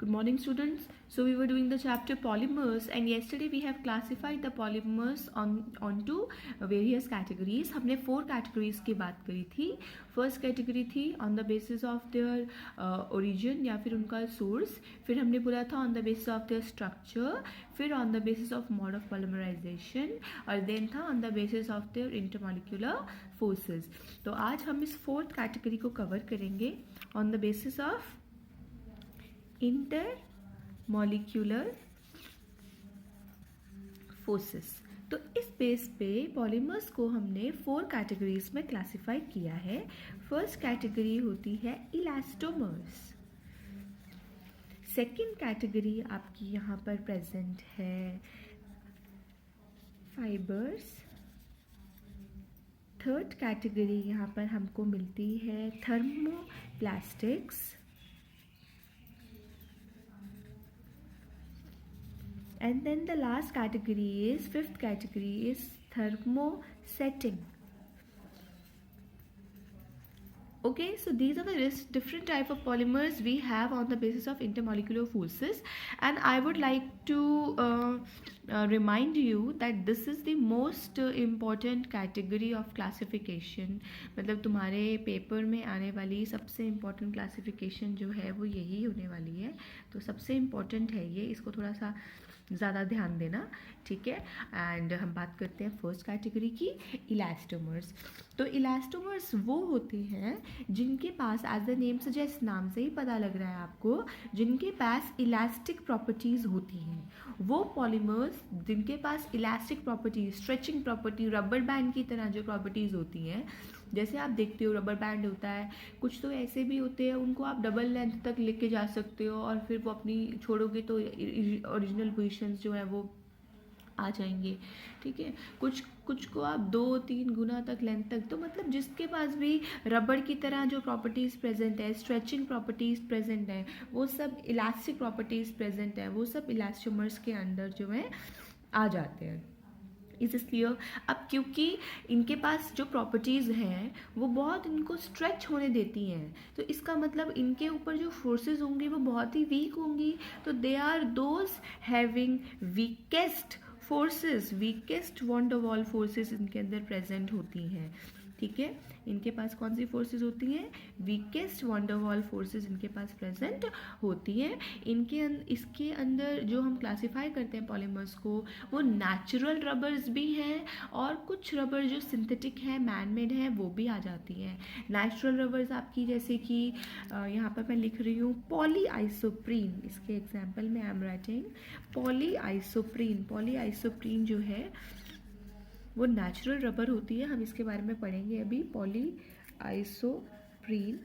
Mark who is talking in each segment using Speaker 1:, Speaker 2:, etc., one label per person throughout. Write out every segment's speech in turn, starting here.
Speaker 1: Good morning, students. So we were doing the chapter polymers, and yesterday we have classified the polymers onto various categories. हमने 4 categories की बात करी थी. First category थी on the basis of their origin या फिर उनका source. फिर हमने बोला था on the basis of their structure. फिर on the basis of mode of polymerization और then था on the basis of their intermolecular forces. तो आज हम इस 4th category को cover करेंगे on the basis of intermolecular forces. तो इस बेस पे पॉलीमर्स को हमने 4 कैटेगरीज में क्लासिफाई किया है. फर्स्ट कैटेगरी होती है इलास्टोमर्स. सेकंड कैटेगरी आपकी यहाँ पर प्रेजेंट है फाइबर्स. थर्ड कैटेगरी यहाँ पर हमको मिलती है thermoplastics. And then the last category is, fifth category is thermosetting. Okay, so these are the different type of polymers we have on the basis of intermolecular forces, and I would like to remind you that this is the most important category of classification. मतलब तुम्हारे paper में आने वाली सबसे important classification जो है वो यही होने वाली है. तो सबसे important है ये, इसको थोड़ा सा ज़्यादा ध्यान देना, ठीक है. एंड हम बात करते हैं फर्स्ट कैटेगरी की, इलास्टोमर्स. तो इलास्टोमर्स वो होते हैं जिनके पास, एज द नेम सजेस्ट, नाम से ही पता लग रहा है आपको, जिनके पास इलास्टिक प्रॉपर्टीज़ होती हैं. वो पॉलीमर्स जिनके पास elastic properties, stretching property, rubber band की तरह जो प्रॉपर्टीज़ होती हैं. जैसे आप देखते हो रबर बैंड होता है, कुछ तो ऐसे भी होते हैं उनको आप डबल लेंथ तक लेके जा सकते हो और फिर वो अपनी छोड़ोगे तो ओरिजिनल पोजीशंस जो है वो आ जाएंगे, ठीक है. कुछ को आप 2-3 गुना तक लेंथ तक. तो मतलब जिसके पास भी रबड़ की तरह जो प्रॉपर्टीज़ प्रेजेंट है, स्ट्रेचिंग प्रॉपर्टीज़ प्रेजेंट है, वो सब इलास्टिक प्रॉपर्टीज़ प्रेजेंट है, वो सब इलास्टोमर्स के अंदर जो है आ जाते हैं. Is clear. अब क्योंकि इनके पास जो प्रॉपर्टीज़ हैं वो बहुत इनको स्ट्रेच होने देती हैं, तो इसका मतलब इनके ऊपर जो फोर्सेस होंगी वो बहुत ही वीक होंगी. तो they are those having weakest forces, weakest van der Waals forces इनके अंदर प्रेजेंट होती हैं, ठीक है. इनके पास कौन सी फोर्सेस होती हैं? Weakest van der Waals forces इनके पास प्रेजेंट होती हैं. इसके अंदर जो हम क्लासिफाई करते हैं पॉलीमर्स को, वो नेचुरल रबर्स भी हैं और कुछ रबर जो सिंथेटिक है, मैन मेड है, वो भी आ जाती हैं. नेचुरल रबर्स आपकी जैसे कि यहाँ पर मैं लिख रही हूँ पॉली आइसोप्रीन. इसके एग्जाम्पल में I am writing poly isoprene. Poly isoprene जो है वो नेचुरल रबर होती है. हम इसके बारे में पढ़ेंगे अभी. Poly isoprene.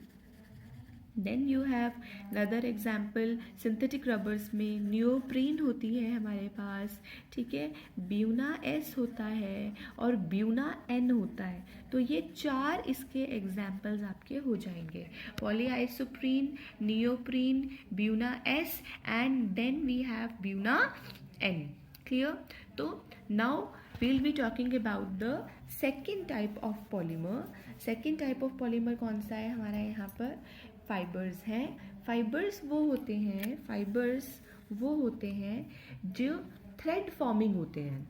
Speaker 1: Then you have another example synthetic rubbers में नियोप्रीन होती है हमारे पास, ठीक है. ब्यूना एस होता है और ब्यूना एन होता है. तो ये 4 इसके एग्जाम्पल्स आपके हो जाएंगे. Poly isoprene, neoprene, buna S and then we have buna N. Clear. तो now we'll be talking about the second type of polymer. second type of polymer कौन सा है हमारा? यहाँ पर फाइबर्स हैं. फाइबर्स वो होते हैं जो थ्रेड फॉर्मिंग होते हैं,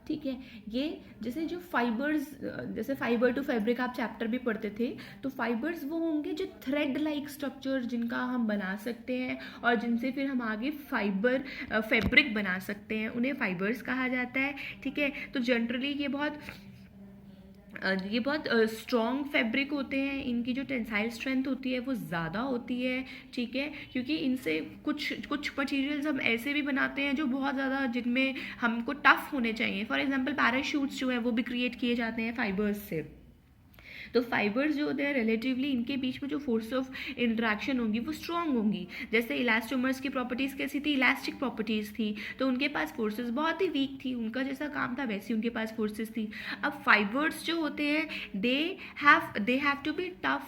Speaker 1: ठीक है. ये जैसे जो फाइबर्स, जैसे फाइबर टू फैब्रिक आप चैप्टर भी पढ़ते थे, तो फाइबर्स वो होंगे जो थ्रेड लाइक स्ट्रक्चर जिनका हम बना सकते हैं और जिनसे फिर हम आगे फैब्रिक बना सकते हैं, उन्हें फाइबर्स कहा जाता है, ठीक है. तो जनरली ये बहुत स्ट्रॉन्ग फैब्रिक होते हैं. इनकी जो टेंसाइल स्ट्रेंथ होती है वो ज़्यादा होती है, ठीक है, क्योंकि इनसे कुछ मटेरियल्स हम ऐसे भी बनाते हैं जो बहुत ज़्यादा, जिनमें हमको टफ होने चाहिए. फॉर एग्जांपल पैराशूट्स जो है वो भी क्रिएट किए जाते हैं फाइबर्स से. तो फाइबर्स जो होते हैं रिलेटिवली इनके बीच में जो फोर्स ऑफ इंट्रैक्शन होंगी वो स्ट्रॉन्ग होंगी. जैसे इलास्टोमर्स की प्रॉपर्टीज़ कैसी थी? इलास्टिक प्रॉपर्टीज़ थी, तो उनके पास फोर्सेस बहुत ही वीक थी. उनका जैसा काम था वैसी उनके पास फोर्सेस थी. अब फाइबर्स जो होते हैं they have to be tough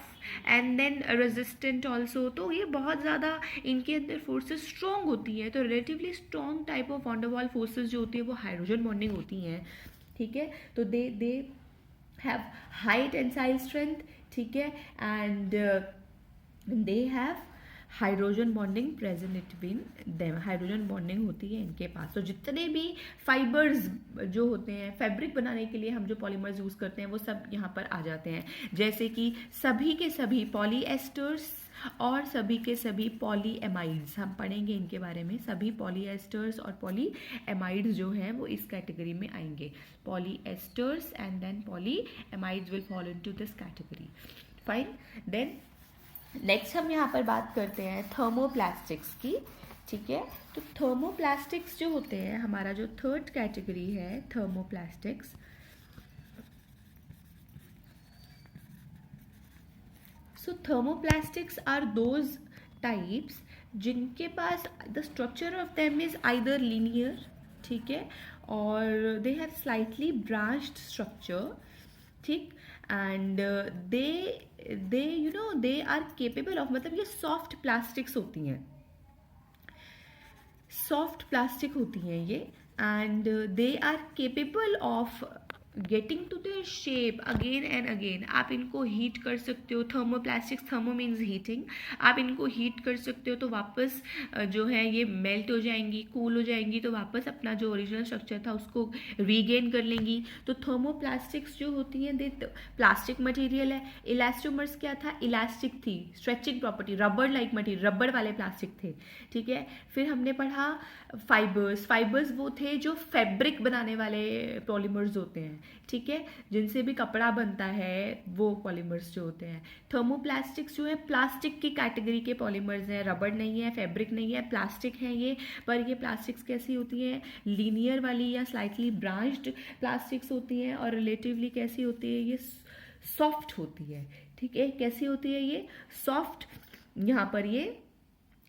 Speaker 1: and then resistant also. तो ये बहुत ज़्यादा इनके अंदर फोर्सेस स्ट्रॉन्ग होती है. तो relatively strong type of van der Waals forces जो होती है वो हाइड्रोजन बॉन्डिंग होती हैं, ठीक है. तो दे have high tensile strength, ठीक है, and they have hydrogen bonding present between them, hydrogen bonding होती है इनके पास। तो जितने भी फाइबर्स जो होते हैं फैब्रिक बनाने के लिए हम जो पॉलीमर्स यूज़ करते हैं वो सब यहाँ पर आ जाते हैं, जैसे कि सभी के सभी पॉलीएस्टर्स और सभी के सभी पॉलीएमाइड्स, हम पढ़ेंगे इनके बारे में। सभी पॉलीएस्टर्स और पॉलीएमाइड्स जो हैं वो इस कैटेगरी में आएंगे। Polyesters and then polyamides will follow into this category. Fine. Then next हम यहाँ पर बात करते हैं थर्मोप्लास्टिक्स की। ठीक है, तो थर्मोप्लास्टिक्स जो होते हैं, हमारा जो थर्ड कैटेगरी है thermoplastics. So thermoplastics are those types जिनके पास the structure of them is either linear, ठीक है, और they have slightly branched structure, ठीक, and they you know they are capable of, मतलब ये soft plastics होती हैं, सॉफ्ट प्लास्टिक होती हैं ये, and they are capable of getting to the shape again and again. आप इनको हीट कर सकते हो, थर्मोप्लास्टिक्स, थर्मो मीन्स हीटिंग, आप इनको हीट कर सकते हो तो वापस जो है ये मेल्ट हो जाएंगी, कूल हो जाएंगी, तो वापस अपना जो ओरिजिनल स्ट्रक्चर था उसको रीगेन कर लेंगी। तो थर्मोप्लास्टिक्स जो होती हैं दे प्लास्टिक मटेरियल है। इलास्टोमर्स क्या था, इलास्टिक थी, stretching property, rubber like material, rubber वाले प्लास्टिक थे, ठीक है। फिर हमने पढ़ा फाइबर्स, फाइबर्स वो थे जो फैब्रिक बनाने वाले पॉलीमर्स होते हैं, ठीक है, जिनसे भी कपड़ा बनता है वो पॉलीमर्स जो होते हैं। थर्मोप्लास्टिक्स जो है प्लास्टिक की कैटेगरी के पॉलीमर्स हैं, रबर नहीं है, फैब्रिक नहीं है, प्लास्टिक है ये। पर ये प्लास्टिक्स कैसी होती हैं, लीनियर वाली या स्लाइटली ब्रांच्ड प्लास्टिक्स होती हैं, और रिलेटिवली कैसी होती है, ये सॉफ्ट होती है, ठीक है। कैसी होती है ये, सॉफ्ट, यहाँ पर ये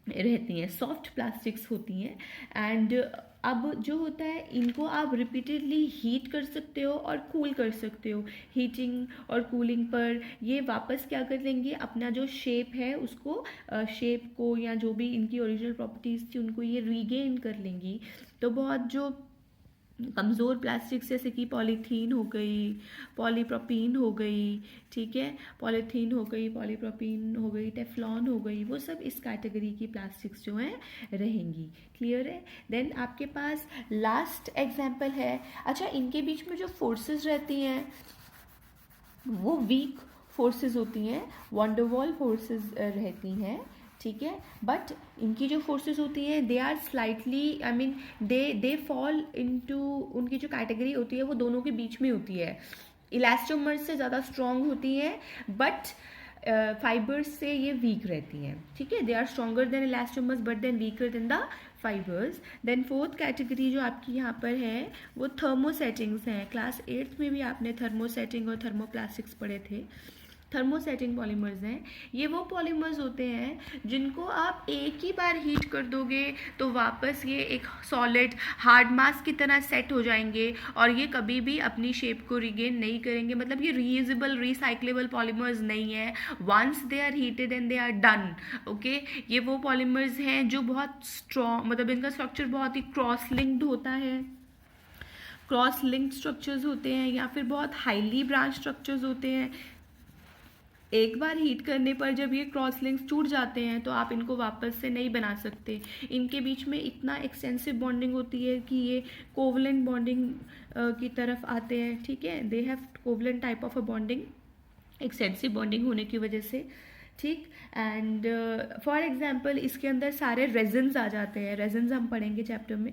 Speaker 1: रहती हैं, सॉफ्ट प्लास्टिक्स होती हैं। एंड अब जो होता है इनको आप रिपीटेडली हीट कर सकते हो और कूल कर सकते हो। हीटिंग और कूलिंग पर ये वापस क्या कर लेंगे, अपना जो शेप है उसको, शेप को या जो भी इनकी ओरिजिनल प्रॉपर्टीज़ थी उनको ये रीगेन कर लेंगी। तो बहुत जो कमज़ोर प्लास्टिक्स जैसे कि पॉलीथीन हो गई, पॉलीप्रोपीन हो गई, ठीक है, पॉलीथीन हो गई, पॉलीप्रोपीन हो गई, टेफ्लॉन हो गई, वो सब इस कैटेगरी की प्लास्टिक्स जो हैं रहेंगी। क्लियर है। देन आपके पास लास्ट एग्जाम्पल है, अच्छा इनके बीच में जो फोर्सेस रहती हैं वो वीक फोर्सेस होती हैं, वंडरवॉल फोर्सेस रहती हैं, ठीक है। बट इनकी जो फोर्सेस होती हैं they are slightly, I mean they fall into, उनकी जो कैटेगरी होती है वो दोनों के बीच में होती है। इलास्टोमर्स से ज़्यादा स्ट्रॉन्ग होती हैं, बट फाइबर्स से ये वीक रहती हैं, ठीक है। They are stronger than elastomers but then weaker than the fibres. Then fourth category जो आपकी यहाँ पर है वो थर्मोसेटिंग्स हैं। क्लास 8th में भी आपने थर्मोसेटिंग और थर्मोप्लास्टिक्स पढ़े थे। थर्मोसेटिंग पॉलीमर्स हैं, ये वो पॉलीमर्स होते हैं जिनको आप एक ही बार हीट कर दोगे तो वापस ये एक सॉलिड हार्ड मास की तरह सेट हो जाएंगे और ये कभी भी अपनी शेप को रिगेन नहीं करेंगे। मतलब ये रीयूजेबल रिसाइक्लेबल पॉलीमर्स नहीं है। Once they are heated and they are done, okay. ये वो पॉलीमर्स हैं जो बहुत स्ट्रॉन्ग, मतलब इनका स्ट्रक्चर बहुत ही क्रॉस लिंक्ड होता है, क्रॉस लिंक्ड स्ट्रक्चर्स होते हैं या फिर बहुत हाईली ब्रांच स्ट्रक्चर्स होते हैं। एक बार हीट करने पर जब ये क्रॉस लिंक्स टूट जाते हैं तो आप इनको वापस से नहीं बना सकते। इनके बीच में इतना एक्सटेंसिव बॉन्डिंग होती है कि ये कोवलेंट बॉन्डिंग की तरफ आते हैं, ठीक है। They have covalent type of a bonding, extensive bonding होने की वजह से, ठीक। एंड फॉर एग्जांपल इसके अंदर सारे रेजिन्स आ जाते हैं, रेजिन्स हम पढ़ेंगे चैप्टर में,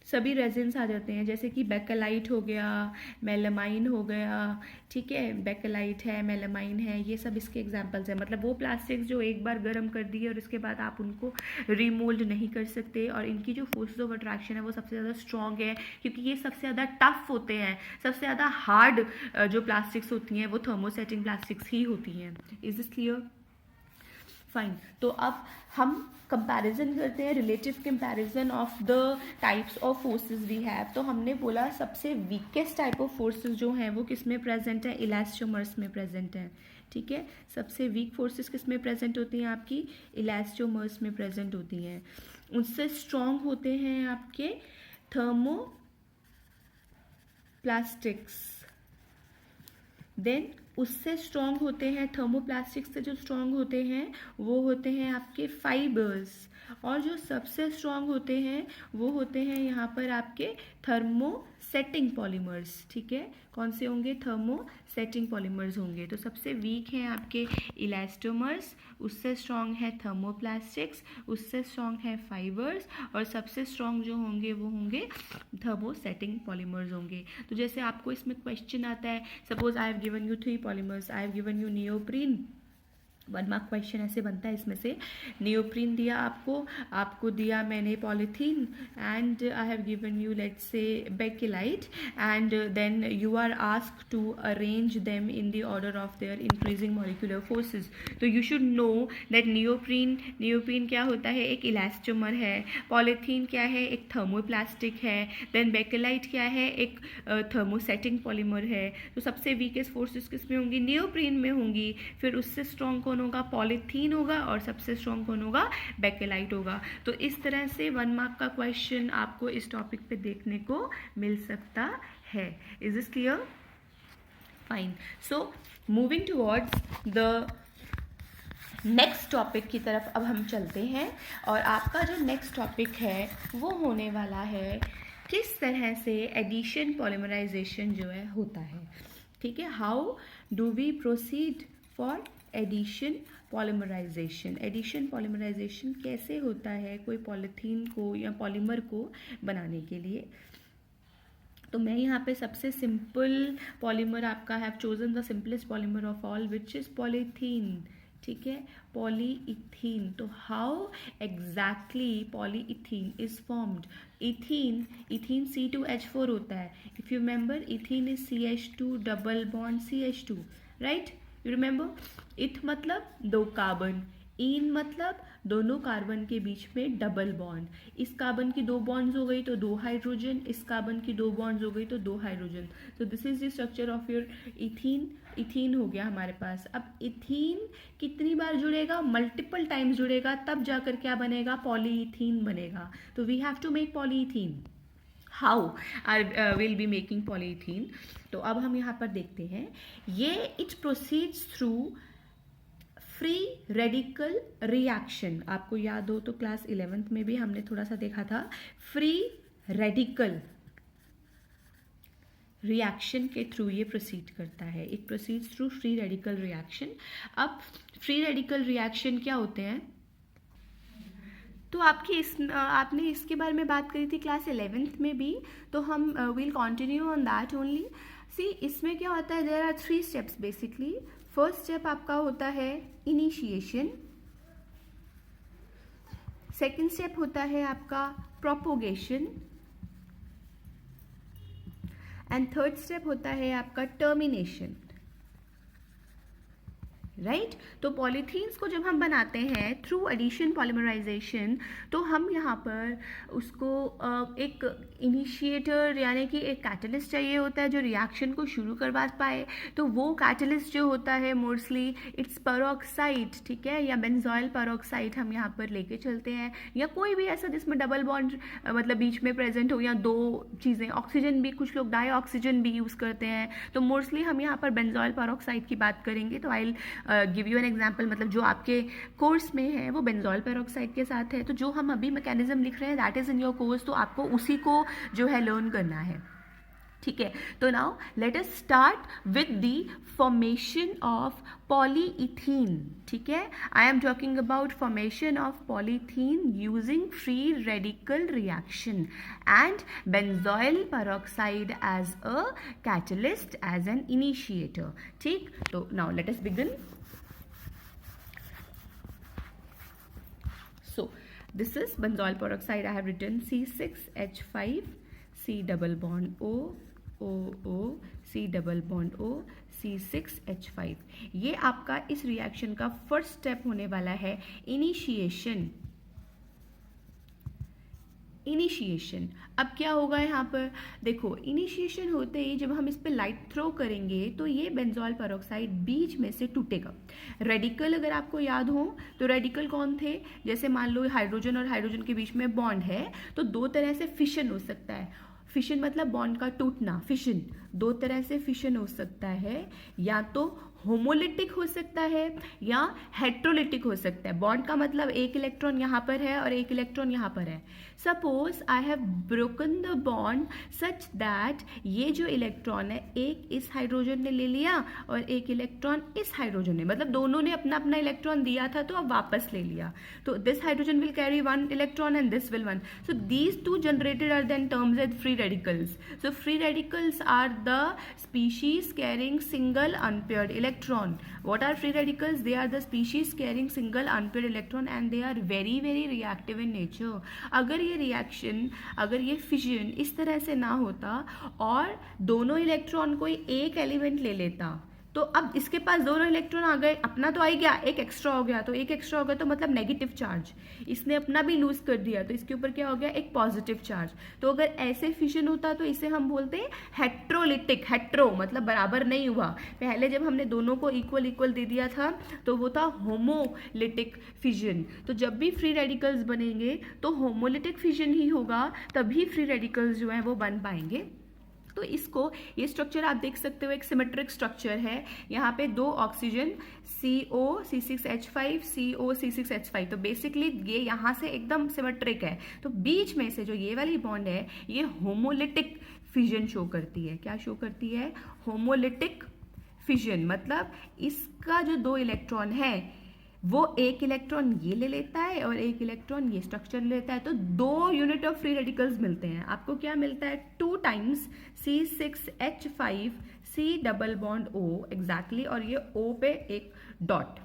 Speaker 1: सभी रेजिन्स आ जाते हैं, जैसे कि बेकेलाइट हो गया, मेलामाइन हो गया, ठीक है। बेकेलाइट है, मेलामाइन है, ये सब इसके एग्जांपल्स हैं। मतलब वो प्लास्टिक्स जो एक बार गर्म कर दिए और उसके बाद आप उनको रीमोल्ड नहीं कर सकते, और इनकी जो फोर्सेस ऑफ अट्रैक्शन है वो सबसे ज़्यादा स्ट्रॉन्ग है क्योंकि ये सबसे ज़्यादा टफ होते हैं। सबसे ज़्यादा हार्ड जो प्लास्टिक्स होती हैं वो थर्मोसेटिंग प्लास्टिक्स ही होती हैं। Is this clear? फाइन। तो अब हम कंपैरिजन करते हैं, relative comparison of the types of forces we have. तो हमने बोला सबसे वीकेस्ट टाइप ऑफ फोर्सेस जो हैं वो किस में प्रेजेंट है, इलास्टोमर्स में प्रेजेंट है, ठीक है। सबसे वीक फोर्सेस किस में प्रेजेंट होती हैं, आपकी इलास्टोमर्स में प्रेजेंट होती हैं। उससे स्ट्रॉन्ग होते हैं आपके थर्मोप्लास्टिक्स। देन उससे स्ट्रॉन्ग होते हैं, थर्मोप्लास्टिक से जो स्ट्रॉन्ग होते हैं वो होते हैं आपके फाइबर्स, और जो सबसे स्ट्रॉन्ग होते हैं वो होते हैं यहाँ पर आपके थर्मोसेटिंग पॉलीमर्स। ठीक है, कौन से होंगे? थर्मोसेटिंग पॉलीमर्स होंगे। तो सबसे वीक हैं आपके इलास्टोमर्स, उससे स्ट्रॉन्ग है थर्मोप्लास्टिक्स, उससे स्ट्रॉन्ग है फाइबर्स, और सबसे स्ट्रॉन्ग जो होंगे वो होंगे थर्मोसेटिंग पॉलीमर्स होंगे। तो जैसे आपको इसमें क्वेश्चन आता है, suppose I have given you 3 polymers, I have given you neoprene, 1 mark question ऐसे बनता है इसमें से। नियोप्रीन दिया आपको दिया मैंने polythene, and I have given you let's say bakelite, and then you are asked to arrange them in the order of their increasing molecular forces. तो you should know that neoprene क्या होता है? एक elastomer है। Polythene क्या है? एक thermoplastic है। देन बेकेलाइट क्या है? एक थर्मोसेटिंग पॉलीमर है। तो सबसे वीकेस्ट फोर्सेस किस में होंगी? नियोप्रीन में होंगी। फिर उससे स्ट्रॉन्ग कौन होगा? पॉलीथीन होगा, और सबसे स्ट्रॉन्ग कौन होगा? बेकेलाइट होगा। तो इस तरह से 1 मार्क का क्वेश्चन आपको इस टॉपिक पे देखने को मिल सकता है। Is this clear? Fine. So moving towards the next topic की तरफ अब हम चलते हैं, और आपका जो नेक्स्ट टॉपिक है वो होने वाला है किस तरह से एडिशन पॉलीमराइजेशन जो है होता है। ठीक है, how do we proceed for addition polymerisation. Addition polymerisation कैसे होता है कोई पॉलीथीन को या पॉलीमर को बनाने के लिए। तो मैं यहाँ पे सबसे सिंपल पॉलीमर आपका have chosen the simplest polymer of all which is polythene. ठीक है, पॉलीइथीन। तो how exactly polyethene is formed? Ethene C2H4 होता है। If you remember, ethene is CH2 double bond CH2, right? You remember, इथ मतलब 2 carbon, इन मतलब दोनों carbon के बीच में डबल बॉन्ड। इस कार्बन की 2 बॉन्ड्स हो गई तो 2 हाइड्रोजन, इस कार्बन की 2 बॉन्ड्स हो गई तो 2 हाइड्रोजन। तो this is the structure of your ethene. Ethene हो गया हमारे पास। अब इथीन कितनी बार जुड़ेगा? मल्टीपल टाइम्स जुड़ेगा, तब जाकर क्या बनेगा? पॉलीइथीन बनेगा। तो we have to make polyethene. How I will be making polyethene? तो अब हम यहाँ पर देखते हैं, ये it proceeds through free radical reaction. आपको याद हो तो क्लास 11th में भी हमने थोड़ा सा देखा था, फ्री रेडिकल रिएक्शन के थ्रू ये प्रोसीड करता है। It proceeds through free radical reaction. अब फ्री रेडिकल रिएक्शन क्या होते हैं? तो आपने इसके बारे में बात करी थी क्लास 11th में भी, तो हम will continue on that only. See, इसमें क्या होता है? There are 3 steps basically. First step आपका होता है इनिशिएशन, सेकेंड स्टेप होता है आपका प्रोपोगेशन, एंड थर्ड स्टेप होता है आपका टर्मिनेशन, राइट? तो पॉलीथीन्स को जब हम बनाते हैं थ्रू एडिशन पॉलीमराइजेशन, तो हम यहाँ पर उसको एक इनिशिएटर यानी कि एक कैटलिस्ट चाहिए होता है जो रिएक्शन को शुरू करवा पाए। तो वो कैटलिस्ट जो होता है मोस्टली इट्स पेरोक्साइड, ठीक है, या बेंजोइल पेरोक्साइड हम यहाँ पर लेके चलते हैं, या कोई भी ऐसा जिसमें डबल बॉन्ड मतलब बीच में प्रेजेंट हो, या 2 चीज़ें। ऑक्सीजन भी, कुछ लोग डाईऑक्सीजन भी यूज़ करते हैं। तो मोस्टली हम यहाँ पर बेंजोइल पेरोक्साइड की बात करेंगे। तो I give you an example, मतलब जो आपके कोर्स में है वो बेंजोइल पेरोक्साइड के साथ है। तो जो हम अभी मैकेनिज्म लिख रहे हैं that is in your course, तो आपको उसी को जो है लर्न करना है। ठीक है, तो now let us start with the formation of polyethene. ठीक है, I am talking about formation of polythene using free radical reaction and benzoyl peroxide as a catalyst, as an initiator. ठीक, तो now let us begin. So this is benzoyl peroxide. I have written C6H5, C double bond O, O, O, C double bond O, C6H5। ये आपका इस reaction का first step होने वाला है initiation. Initiation अब क्या होगा यहाँ पर? देखो, इनिशिएशन होते ही जब हम इस पर लाइट थ्रो करेंगे तो ये बेंजोइल पेरोक्साइड बीच में से टूटेगा। रेडिकल अगर आपको याद हो तो रेडिकल कौन थे? जैसे मान लो हाइड्रोजन और हाइड्रोजन के बीच में बॉन्ड है, तो 2 तरह से फिशन हो सकता है। फिशन मतलब बॉन्ड का टूटना, फिशन 2 तरह से फिशन हो सकता है, या तो होमोलिटिक हो सकता है या हेट्रोलिटिक हो सकता है। बॉन्ड का मतलब एक इलेक्ट्रॉन यहाँ पर है और एक इलेक्ट्रॉन यहाँ पर है। Suppose I have broken the bond such that ये जो इलेक्ट्रॉन है एक इस हाइड्रोजन ने ले लिया और एक इलेक्ट्रॉन इस हाइड्रोजन ने, मतलब दोनों ने अपना अपना इलेक्ट्रॉन दिया था तो अब वापस ले लिया। तो this hydrogen will carry one electron and this will one. So these two generated are then terms as free radicals. So free radicals are the species carrying single unpaired electron. What are free radicals? They are the species carrying single unpaired electron and they are very very reactive in nature. अगर ये reaction, अगर ये fission इस तरह से ना होता और दोनों इलेक्ट्रॉन कोई एक एलिमेंट ले लेता, तो अब इसके पास दोनों इलेक्ट्रॉन आ गए, अपना तो आ ही गया, एक एक्स्ट्रा हो गया, तो एक एक्स्ट्रा हो गया तो मतलब नेगेटिव चार्ज, इसने अपना भी लूज कर दिया तो इसके ऊपर क्या हो गया, एक पॉजिटिव चार्ज। तो अगर ऐसे फिजन होता तो इसे हम बोलते हैं हेट्रोलिटिक। हेट्रो मतलब बराबर नहीं हुआ, पहले जब हमने दोनों को इक्वल इक्वल दे दिया था तो वो था होमोलिटिक फिजन। तो जब भी फ्री रेडिकल्स बनेंगे तो होमोलिटिक फिजन ही होगा, तभी फ्री रेडिकल्स जो है वो बन पाएंगे। तो इसको, ये स्ट्रक्चर आप देख सकते हो, एक सिमेट्रिक स्ट्रक्चर है। यहाँ पे दो oxygen CO C6H5 CO C6H5, तो बेसिकली ये यहाँ से एकदम सिमेट्रिक है। तो बीच में से जो ये वाली बॉन्ड है ये होमोलिटिक फिजन शो करती है। क्या शो करती है? Homolytic fission. मतलब इसका जो दो इलेक्ट्रॉन है वो एक इलेक्ट्रॉन ये ले लेता है और एक इलेक्ट्रॉन ये स्ट्रक्चर ले लेता है, तो दो यूनिट ऑफ फ्री रेडिकल्स मिलते हैं। आपको क्या मिलता है? 2 times C6H5 C double bond O exactly, और ये O पे एक डॉट।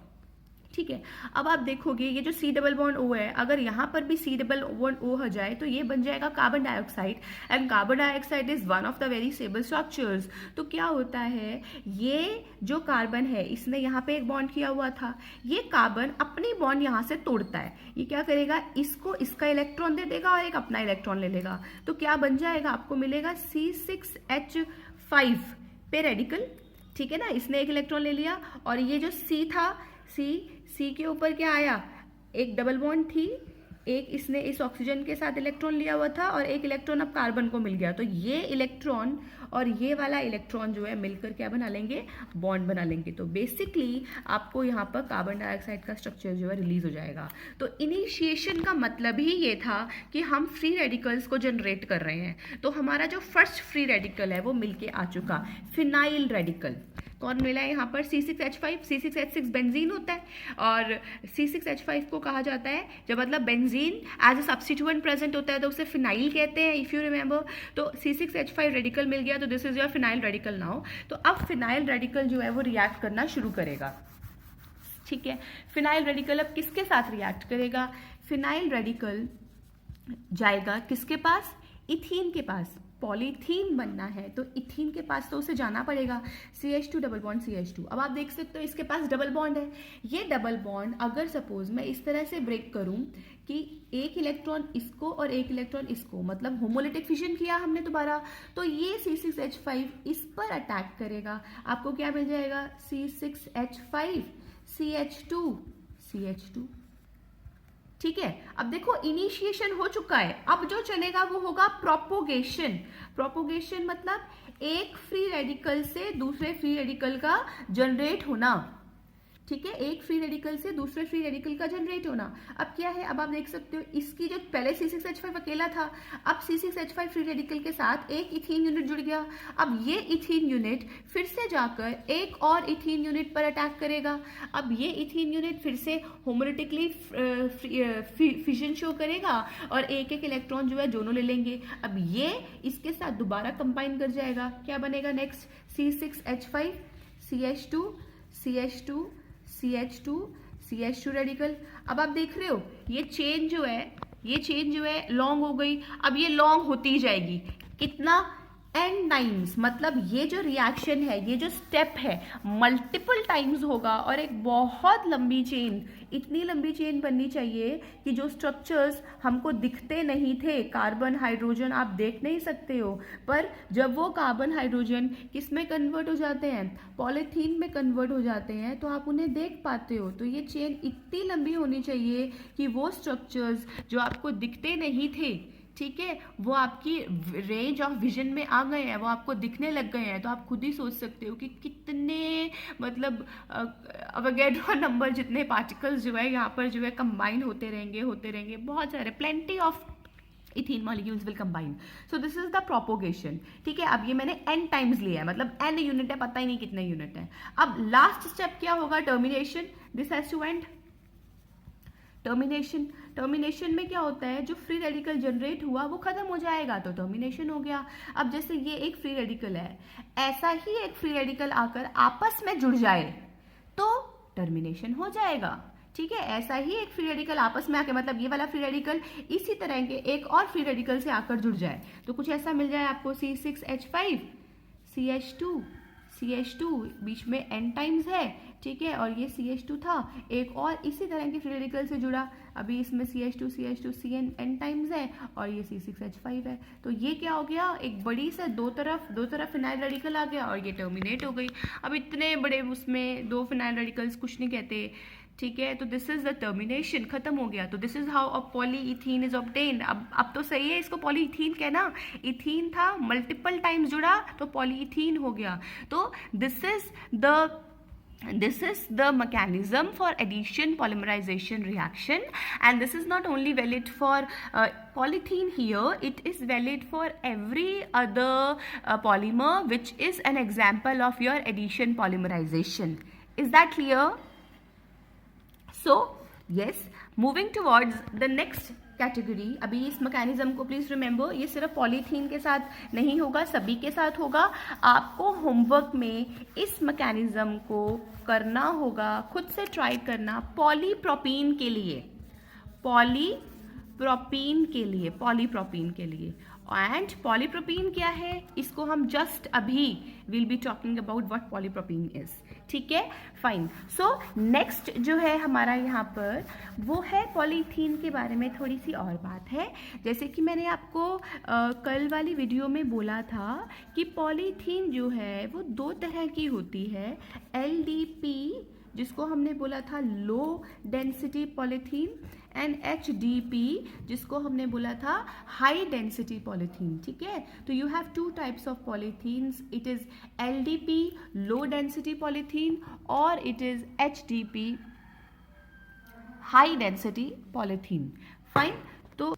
Speaker 1: ठीक है, अब आप देखोगे ये जो C डबल बॉन्ड O है, अगर यहाँ पर भी C डबल बॉन्ड O हो जाए तो ये बन जाएगा carbon dioxide, and carbon dioxide is one of the very stable structures. तो क्या होता है, ये जो कार्बन है इसने यहाँ पे एक बॉन्ड किया हुआ था, ये कार्बन अपनी बॉन्ड यहाँ से तोड़ता है। ये क्या करेगा, इसको इसका इलेक्ट्रॉन दे देगा और एक अपना इलेक्ट्रॉन ले लेगा। तो क्या बन जाएगा, आपको मिलेगा C6H5 पे रेडिकल। ठीक है ना, इसने एक इलेक्ट्रॉन ले लिया और ये जो C था, C के ऊपर क्या आया, एक डबल बॉन्ड थी, एक इसने इस ऑक्सीजन के साथ इलेक्ट्रॉन लिया हुआ था और एक इलेक्ट्रॉन अब कार्बन को मिल गया। तो ये इलेक्ट्रॉन और ये वाला इलेक्ट्रॉन जो है मिलकर क्या बना लेंगे, बॉन्ड बना लेंगे। तो बेसिकली आपको यहाँ पर कार्बन डाइऑक्साइड का स्ट्रक्चर जो है रिलीज हो जाएगा। तो इनिशिएशन का मतलब ही ये था कि हम फ्री रेडिकल्स को जनरेट कर रहे हैं। तो हमारा जो फर्स्ट फ्री रेडिकल है वो मिलके आ चुका, फिनाइल रेडिकल। कौन मिला है यहाँ पर? C6H5। C6H6 बेंजीन होता है और C6H5 को कहा जाता है, जब मतलब benzene as a substituent present होता है तो उसे फिनाइल कहते हैं, इफ यू रिमेंबर। तो C6H5 रेडिकल मिल गया तो this is your phenyl radical now. तो अब फिनाइल रेडिकल जो है वो रिएक्ट करना शुरू करेगा। ठीक है, फिनाइल रेडिकल अब किसके साथ रिएक्ट करेगा? फिनाइल रेडिकल जाएगा किसके पास? इथीन के पास। पॉलीथीन बनना है तो इथीन के पास तो उसे जाना पड़ेगा, CH2 डबल बॉन्ड CH2। अब आप देख सकते हो इसके पास डबल बॉन्ड है। ये डबल बॉन्ड अगर सपोज मैं इस तरह से ब्रेक करूं कि एक इलेक्ट्रॉन इसको और एक इलेक्ट्रॉन इसको, मतलब होमोलिटिक फिजन किया हमने दोबारा, तो ये C6H5 इस पर अटैक करेगा। आपको क्या मिल जाएगा? C6H5 CH2। ठीक है, अब देखो इनिशिएशन हो चुका है, अब जो चलेगा वो होगा प्रोपोगेशन। प्रोपोगेशन मतलब एक फ्री रेडिकल से दूसरे फ्री रेडिकल का जनरेट होना। ठीक है, एक फ्री रेडिकल से दूसरे फ्री रेडिकल का जनरेट होना। अब क्या है, अब आप देख सकते हो इसकी जो पहले C6H5 अकेला था, अब C6H5 फ्री रेडिकल के साथ एक इथीन यूनिट जुड़ गया। अब ये इथीन यूनिट फिर से जाकर एक और इथीन यूनिट पर अटैक करेगा। अब ये इथीन यूनिट फिर से होमोलिटिकली फिजन शो करेगा और एक एक इलेक्ट्रॉन जो है दोनों ले लेंगे। अब ये इसके साथ दोबारा कंबाइन कर जाएगा, क्या बनेगा नेक्स्ट? C6H5 CH2 radical. अब आप देख रहे हो ये चेन जो है लॉन्ग हो गई। अब ये लॉन्ग होती जाएगी, कितना? n times. मतलब ये जो रिएक्शन है, ये जो स्टेप है, मल्टीपल टाइम्स होगा और एक बहुत लंबी चेन, इतनी लंबी चेन बननी चाहिए कि जो स्ट्रक्चर्स हमको दिखते नहीं थे, कार्बन हाइड्रोजन आप देख नहीं सकते हो, पर जब वो कार्बन हाइड्रोजन किस में कन्वर्ट हो जाते हैं? पॉलीथीन में कन्वर्ट हो जाते हैं, तो आप उन्हें देख पाते हो। तो ये चेन इतनी लंबी होनी चाहिए कि वो स्ट्रक्चर्स जो आपको दिखते नहीं थे ठीक है, वो आपकी रेंज ऑफ विजन में आ गए हैं, वो आपको दिखने लग गए हैं, तो आप खुद ही सोच सकते हो कि कितने मतलब अवोगाड्रो नंबर जितने पार्टिकल्स जो है यहाँ पर जो है कंबाइन होते रहेंगे, बहुत सारे, plenty of ethene molecules will combine. So this is the propagation. ठीक है, अब ये मैंने n टाइम्स लिया है, मतलब n यूनिट है, पता ही नहीं कितने यूनिट है. अब लास्ट स्टेप क्या होगा? Termination. This has to end. Termination में क्या होता है? जो फ्री रेडिकल जनरेट हुआ वो खत्म हो जाएगा, तो टर्मिनेशन हो गया. अब जैसे ये एक फ्री रेडिकल है, ऐसा ही एक फ्री रेडिकल आकर आपस में जुड़ जाए तो टर्मिनेशन हो जाएगा. ठीक है, ऐसा ही एक फ्री रेडिकल आपस में आके, मतलब ये वाला फ्री रेडिकल इसी तरह के एक और फ्री रेडिकल से आकर जुड़ जाए तो कुछ ऐसा मिल जाए आपको, C6H5 CH2 बीच में n टाइम्स है. ठीक है, और ये CH2 था, एक और इसी तरह के फ्री रेडिकल से जुड़ा, अभी इसमें CH2 CN n टाइम्स है और ये C6H5 है. तो ये क्या हो गया? एक बड़ी से दो तरफ फिनाइल रेडिकल आ गया और ये टर्मिनेट हो गई. अब इतने बड़े उसमें दो फिनाइल रेडिकल्स कुछ नहीं कहते. ठीक है, तो दिस इज द टर्मिनेशन, खत्म हो गया. तो this is how a polyethene is obtained. अब तो सही है इसको पॉलीइथीन कहना. इथीन था, मल्टीपल टाइम्स जुड़ा तो पॉलीइथीन हो गया. तो this is the mechanism for addition polymerization reaction, and this is not only valid for polythene here, it is valid for every other polymer which is an example of your addition polymerization. Is that clear? So yes, moving towards the next category. अभी इस mechanism को please remember, ये सिर्फ polythene के साथ नहीं होगा, सभी के साथ होगा. आपको होमवर्क में इस मैकेनिज्म को करना होगा, खुद से ट्राई करना. पॉलीप्रोपीन के लिए एंड पॉलीप्रोपीन क्या है, इसको हम जस्ट अभी will be talking about what polypropene is. ठीक है, फाइन. सो नेक्स्ट जो है हमारा यहाँ पर वो है पॉलीथीन के बारे में थोड़ी सी और बात है. जैसे कि मैंने आपको कल वाली वीडियो में बोला था कि पॉलीथीन जो है वो दो तरह की होती है. LDP जिसको हमने बोला था लो डेंसिटी पॉलीथीन, एंड HDP जिसको हमने बोला था हाई डेंसिटी पॉलीथीन. ठीक है, तो you have to types of polythenes. It is LDP low density polythene और it is HDP high density polythene. Fine. तो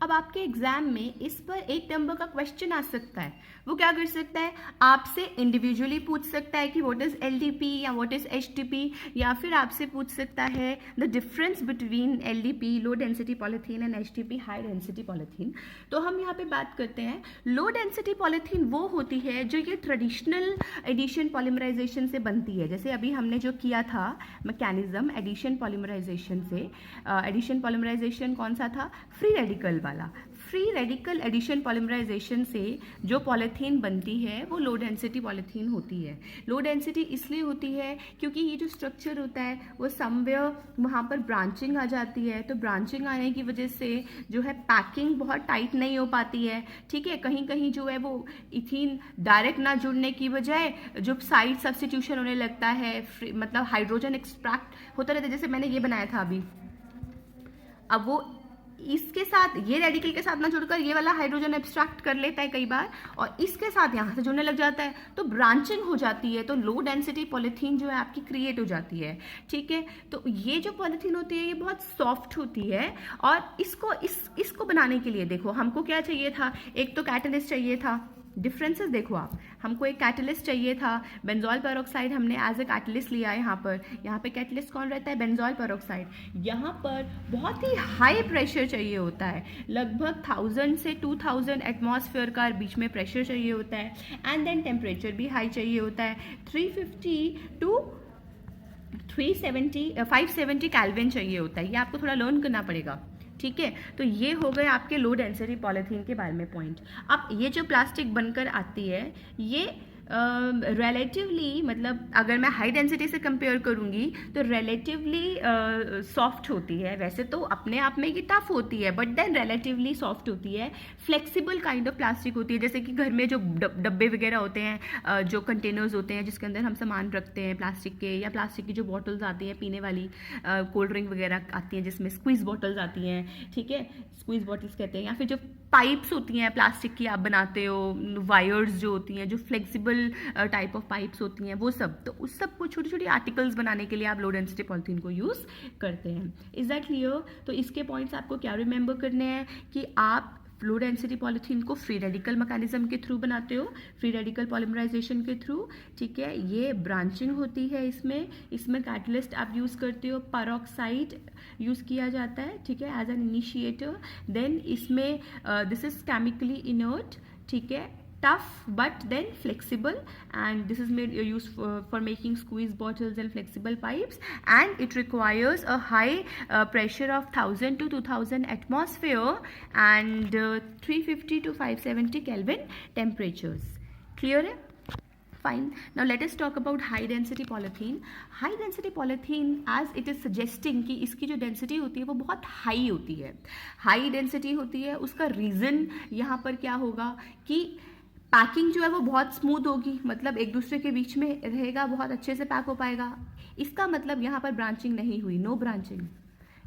Speaker 1: अब आपके एग्जाम में इस पर एक नंबर का क्वेश्चन आ सकता है. वो क्या कर सकता है? आपसे इंडिविजुअली पूछ सकता है कि व्हाट इज LDP या व्हाट इज HDP, या फिर आपसे पूछ सकता है the difference between LDP low density polythene and HDP high density polythene. तो हम यहाँ पे बात करते हैं. लो डेंसिटी पॉलीथीन वो होती है जो ये ट्रेडिशनल एडिशन पॉलीमराइजेशन से बनती है. जैसे अभी हमने जो किया था मैकेनिज्म एडिशन पॉलीमराइजेशन से, एडिशन पॉलीमराइजेशन कौन सा था? फ्री रेडिकल वाला. फ्री रेडिकल एडिशन पॉलीमराइजेशन से जो पॉलीथीन बनती है वो लो डेंसिटी पॉलीथीन होती है. लो डेंसिटी इसलिए होती है क्योंकि ये जो स्ट्रक्चर होता है वो समवेयर वहाँ पर ब्रांचिंग आ जाती है. तो ब्रांचिंग आने की वजह से जो है पैकिंग बहुत टाइट नहीं हो पाती है. ठीक है, कहीं कहीं जो है वो इथीन डायरेक्ट ना जुड़ने की बजाय जो साइड सब्स्टिट्यूशन होने लगता है, मतलब हाइड्रोजन एक्सट्रैक्ट होता रहता है. जैसे मैंने ये बनाया था अभी, अब वो इसके साथ ये रेडिकल के साथ ना जुड़कर ये वाला हाइड्रोजन एब्स्ट्रैक्ट कर लेता है कई बार, और इसके साथ यहाँ से जुड़ने लग जाता है, तो ब्रांचिंग हो जाती है. तो लो डेंसिटी पॉलीथीन जो है आपकी क्रिएट हो जाती है. ठीक है, तो ये जो पॉलीथीन होती है ये बहुत सॉफ्ट होती है. और इसको बनाने के लिए देखो हमको क्या चाहिए था? एक तो कैटलिस्ट चाहिए था. डिफरेंसेस देखो आप, हमको एक कैटलिस्ट चाहिए था. बेंजोल पेरोक्साइड हमने एज ए कैटलिस्ट लिया है. यहाँ पे कैटलिस्ट कौन रहता है? Benzoyl peroxide. यहाँ पर बहुत ही हाई प्रेशर चाहिए होता है, लगभग 1000 से 2000 एटमॉस्फेयर का बीच में प्रेशर चाहिए होता है. एंड देन टेम्परेचर भी हाई चाहिए होता है. 350 टू 570 कैल्विन चाहिए होता है. ये आपको थोड़ा लर्न करना पड़ेगा. ठीक है, तो ये हो गए आपके लो डेंसिटी पॉलीथीन के बारे में पॉइंट. अब ये जो प्लास्टिक बनकर आती है ये रिलेटिवली मतलब अगर मैं हाई डेंसिटी से कंपेयर करूँगी तो रिलेटिवली सॉफ्ट होती है। वैसे तो अपने आप में ये टफ होती है बट देन रिलेटिवली सॉफ्ट होती है। फ्लेक्सिबल काइंड ऑफ प्लास्टिक होती है, जैसे कि घर में जो डब्बे वगैरह होते हैं, जो कंटेनर्स होते हैं जिसके अंदर हम सामान रखते हैं प्लास्टिक के, या प्लास्टिक की जो बॉटल्स आती हैं पीने वाली, कोल्ड ड्रिंक वगैरह आती हैं जिसमें स्क्वीज़ बॉटल्स आती हैं, ठीक है, स्क्वीज़ बॉटल्स कहते हैं। या फिर जो पाइप्स होती हैं प्लास्टिक की आप बनाते हो, वायर्स जो होती हैं, जो फ्लेक्सिबल टाइप ऑफ पाइप्स होती हैं, वो सब, तो उस सब को छोटी छोटी आर्टिकल्स बनाने के लिए आप लो डेंसिटी पॉलीथीन को यूज़ करते हैं। Is that clear? तो इसके पॉइंट्स आपको क्या रिमेंबर करने हैं कि आप लो डेंसिटी पॉलीथीन को फ्री रेडिकल मैकेनिज्म के थ्रू बनाते हो, फ्री रेडिकल पॉलीमराइजेशन के थ्रू, ठीक है। ये ब्रांचिंग होती है इसमें कैटलिस्ट आप यूज़ करते हो, पेरोक्साइड यूज़ किया जाता है, ठीक है, एज एन इनिशिएटर। देन इसमें दिस इज केमिकली इनर्ट, ठीक है, tough but then flexible, and this is made used for making squeeze bottles and flexible pipes, and it requires a high pressure of 1000 to 2000 atmosphere and 350 to 570 Kelvin temperatures. Clear है? Fine. Now let us talk about high density polythene. High density polythene, as it is suggesting कि इसकी जो density होती है वो बहुत high होती है, हाई डेंसिटी होती है। उसका रीज़न यहाँ पर क्या होगा कि पैकिंग जो है वो बहुत स्मूथ होगी, मतलब एक दूसरे के बीच में रहेगा, बहुत अच्छे से पैक हो पाएगा। इसका मतलब यहाँ पर ब्रांचिंग नहीं हुई, नो ब्रांचिंग,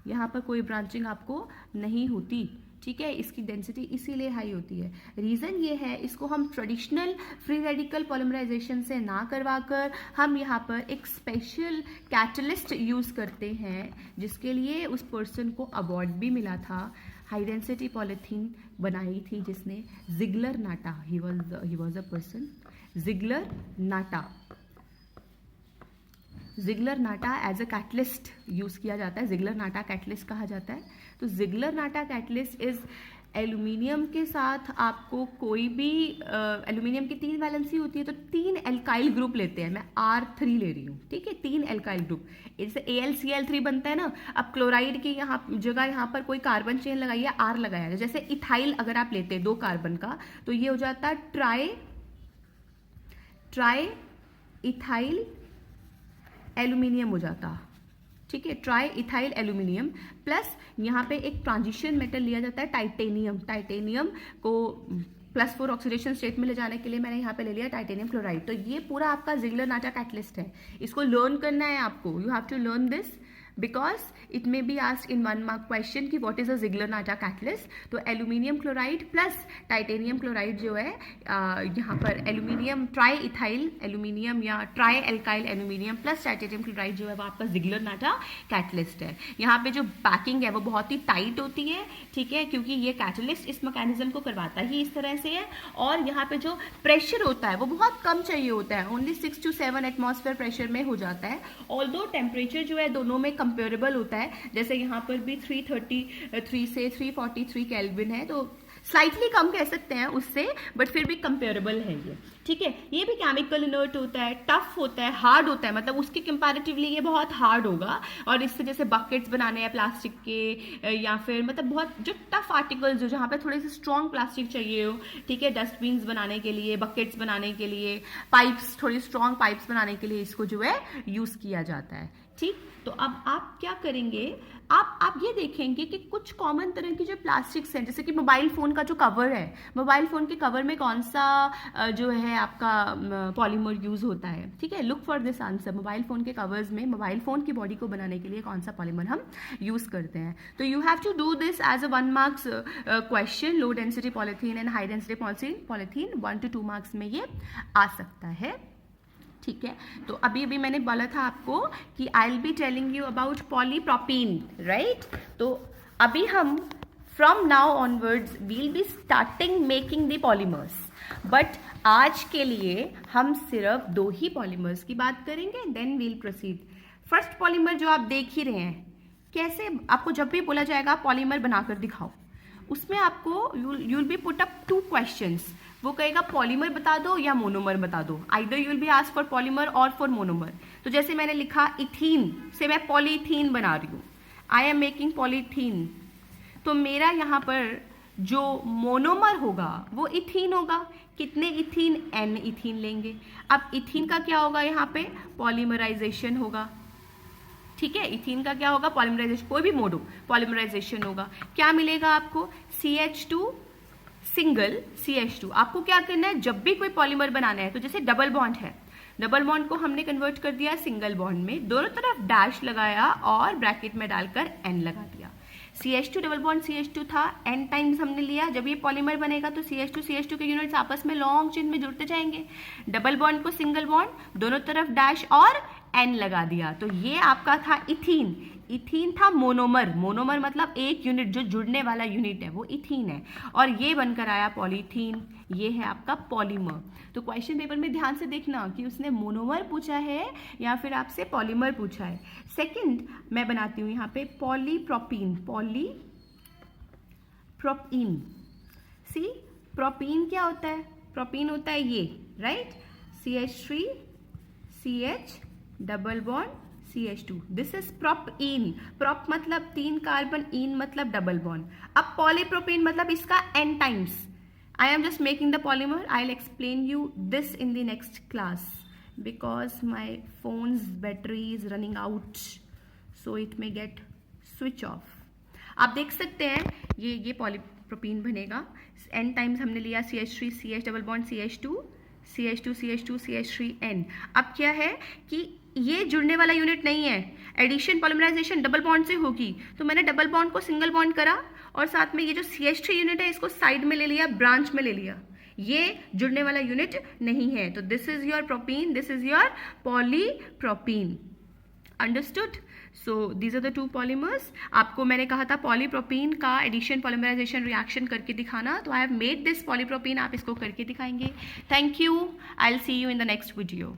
Speaker 1: यहाँ पर कोई ब्रांचिंग आपको नहीं होती, ठीक है। इसकी डेंसिटी इसीलिए हाई होती है। रीज़न ये है, इसको हम ट्रेडिशनल फ्री रेडिकल पॉलीमराइजेशन से ना करवाकर हम यहाँ पर एक स्पेशल कैटलिस्ट यूज़ करते हैं, जिसके लिए उस पर्सन को अवार्ड भी मिला था। हाई डेंसिटी पॉलीथीन बनाई थी जिसने, Ziegler Natta, he was a person, Ziegler Natta. Ziegler Natta as a catalyst use किया जाता है, जिगलर नाटा कैटलिस्ट कहा जाता है। तो Ziggler Natta catalyst is aluminium के साथ आपको कोई भी एल्यूमिनियम की 3 वैलेंसी होती है, तो 3 एल्काइल ग्रुप लेते हैं। मैं R3 ले रही हूँ, ठीक है, 3 एल्काइल ग्रुप, जैसे AlCl3 बनता है ना। अब क्लोराइड की यहाँ जगह यहाँ पर कोई कार्बन चेन लगाइए, R लगाया जाए। जैसे इथाइल अगर आप लेते हैं 2 कार्बन का, तो ये हो जाता है ट्राई इथाइल एल्यूमिनियम हो जाता, ठीक है, ट्राई इथाइल एल्यूमिनियम। प्लस यहाँ पे एक ट्रांजिशन मेटल लिया जाता है टाइटेनियम, टाइटेनियम को +4 ऑक्सीडेशन स्टेट में ले जाने के लिए मैंने यहाँ पे ले लिया टाइटेनियम क्लोराइड। तो ये पूरा आपका जिगलर नाटा कैटलिस्ट है। इसको लर्न करना है आपको, you have to learn this because it may be asked in 1 mark question कि what is a Ziegler Natta catalyst. तो aluminium chloride plus titanium chloride जो है, यहाँ पर एल्यूमिनियम ट्राई इथाइल एल्यूमिनियम या trialkyl aluminium plus titanium chloride जो है वो आपका जिगलर नाटा कैटलिस्ट है। यहाँ पे जो पैकिंग है वो बहुत ही टाइट होती है, ठीक है, क्योंकि ये कैटलिस्ट इस मैकेनिज्म को करवाता ही इस तरह से है। और यहाँ पे जो प्रेशर होता है वो बहुत कम चाहिए होता है, ओनली 6 to 7 एटमॉस्फेयर प्रेशर में हो जाता है। ऑल्दो टेम्परेचर जो है दोनों में कंपेरेबल होता है, जैसे यहाँ पर भी 333 से 343 केल्विन है, तो स्लाइटली कम कह सकते हैं उससे, बट फिर भी कंपेरेबल है ये, ठीक है। ये भी केमिकल इनर्ट होता है, टफ होता है, हार्ड होता है, मतलब उसके कंपैरेटिवली ये बहुत हार्ड होगा। और इससे जैसे बकेट्स बनाने हैं प्लास्टिक के, या फिर मतलब बहुत जो टफ आर्टिकल्स हो जहाँ पे थोड़े से स्ट्रॉन्ग प्लास्टिक चाहिए हो, ठीक है, डस्टबिन्स बनाने के लिए, बकेट्स बनाने के लिए, पाइप्स, थोड़ी स्ट्रॉन्ग पाइप्स बनाने के लिए इसको जो है यूज़ किया जाता है, ठीक। तो अब आप क्या करेंगे, आप ये देखेंगे कि कुछ कॉमन तरह की जो प्लास्टिक्स हैं, जैसे कि मोबाइल फ़ोन का जो कवर है, मोबाइल फ़ोन के कवर में कौन सा जो है आपका पॉलीमर यूज़ होता है, ठीक है। Look for this answer, mobile phone के कवर्स में मोबाइल फ़ोन की बॉडी को बनाने के लिए कौन सा पॉलीमर हम यूज़ करते हैं। तो you have to do this as a 1 marks question, low density polythene and high density polythene 1 to 2 marks में ये आ सकता है, ठीक है। तो अभी मैंने बोला था आपको कि I will be telling you about polypropene, right. तो अभी हम from now onwards we'll be starting making the polymers, but आज के लिए हम सिर्फ 2 ही पॉलीमर्स की बात करेंगे, then we'll proceed. First polymer जो आप देख ही रहे हैं, कैसे आपको जब भी बोला जाएगा पॉलीमर बनाकर दिखाओ, उसमें आपको you will be put up 2 questions. वो कहेगा पॉलीमर बता दो या मोनोमर बता दो, either you will be asked for polymer और फॉर मोनोमर। तो जैसे मैंने लिखा इथीन से मैं पॉलीथीन बना रही हूँ, आई एम मेकिंग पॉलीथीन, तो मेरा यहाँ पर जो मोनोमर होगा वो इथीन होगा। कितने इथीन? n इथीन लेंगे। अब इथीन का क्या होगा? यहाँ पे पॉलीमराइजेशन होगा। ठीक है, इथीन का क्या होगा? पॉलीमराइजेशन, कोई भी मोड हो पॉलीमराइजेशन होगा। क्या मिलेगा आपको? CH2 single CH2। आपको क्या करना है, जब भी कोई पॉलीमर बनाना है, तो जैसे डबल बॉन्ड है, डबल बॉन्ड को हमने कन्वर्ट कर दिया सिंगल बॉन्ड में, दोनों तरफ डैश लगाया और ब्रैकेट में डालकर n लगा दिया। CH2 डबल बॉन्ड CH2 था, n टाइम्स हमने लिया। जब ये पॉलीमर बनेगा तो CH2 के यूनिट्स आपस में लॉन्ग चेन में जुड़ते जाएंगे। डबल बॉन्ड को सिंगल बॉन्ड, दोनों तरफ डैश और n लगा दिया, तो ये आपका था इथीन। इथीन था मोनोमर। मोनोमर मतलब एक यूनिट, जो जुड़ने वाला यूनिट है वो इथीन है। और ये बनकर आया पॉलीथीन, ये है आपका पॉलीमर। तो क्वेश्चन पेपर में ध्यान से देखना कि उसने मोनोमर पूछा है या फिर आपसे पॉलीमर पूछा है। सेकंड मैं बनाती हूँ यहाँ पे पॉलीप्रोपीन। पॉलीप्रोपीन, सी प्रोपीन क्या होता है? प्रोपीन होता है ये, right? CH3 CH double bond CH2, this is propene. Prop मतलब 3 कार्बन, इन मतलब डबल बॉन्ड। अब पॉलीप्रोपीन मतलब इसका n times. I am just making the polymer. I'll explain you this in the next class because my phone's battery is running out, so it may get switch off. आप देख सकते हैं ये polypropene बनेगा। n times हमने लिया CH3 CH double bond CH2 CH2 CH2 CH3n। अब क्या है कि ये जुड़ने वाला यूनिट नहीं है, एडिशन पॉलीमराइजेशन डबल बॉन्ड से होगी, तो मैंने डबल बॉन्ड को सिंगल बॉन्ड करा और साथ में ये जो CH3 यूनिट है इसको साइड में ले लिया, ब्रांच में ले लिया। ये जुड़ने वाला यूनिट नहीं है, तो this is your propene, this is your polypropene. Understood? So these are the two polymers. आपको मैंने कहा था पॉलीप्रोपीन का एडिशन पॉलीमराइजेशन रिएक्शन करके दिखाना, तो I have made this polypropene, आप इसको करके दिखाएंगे। Thank you, I will see you in the next video.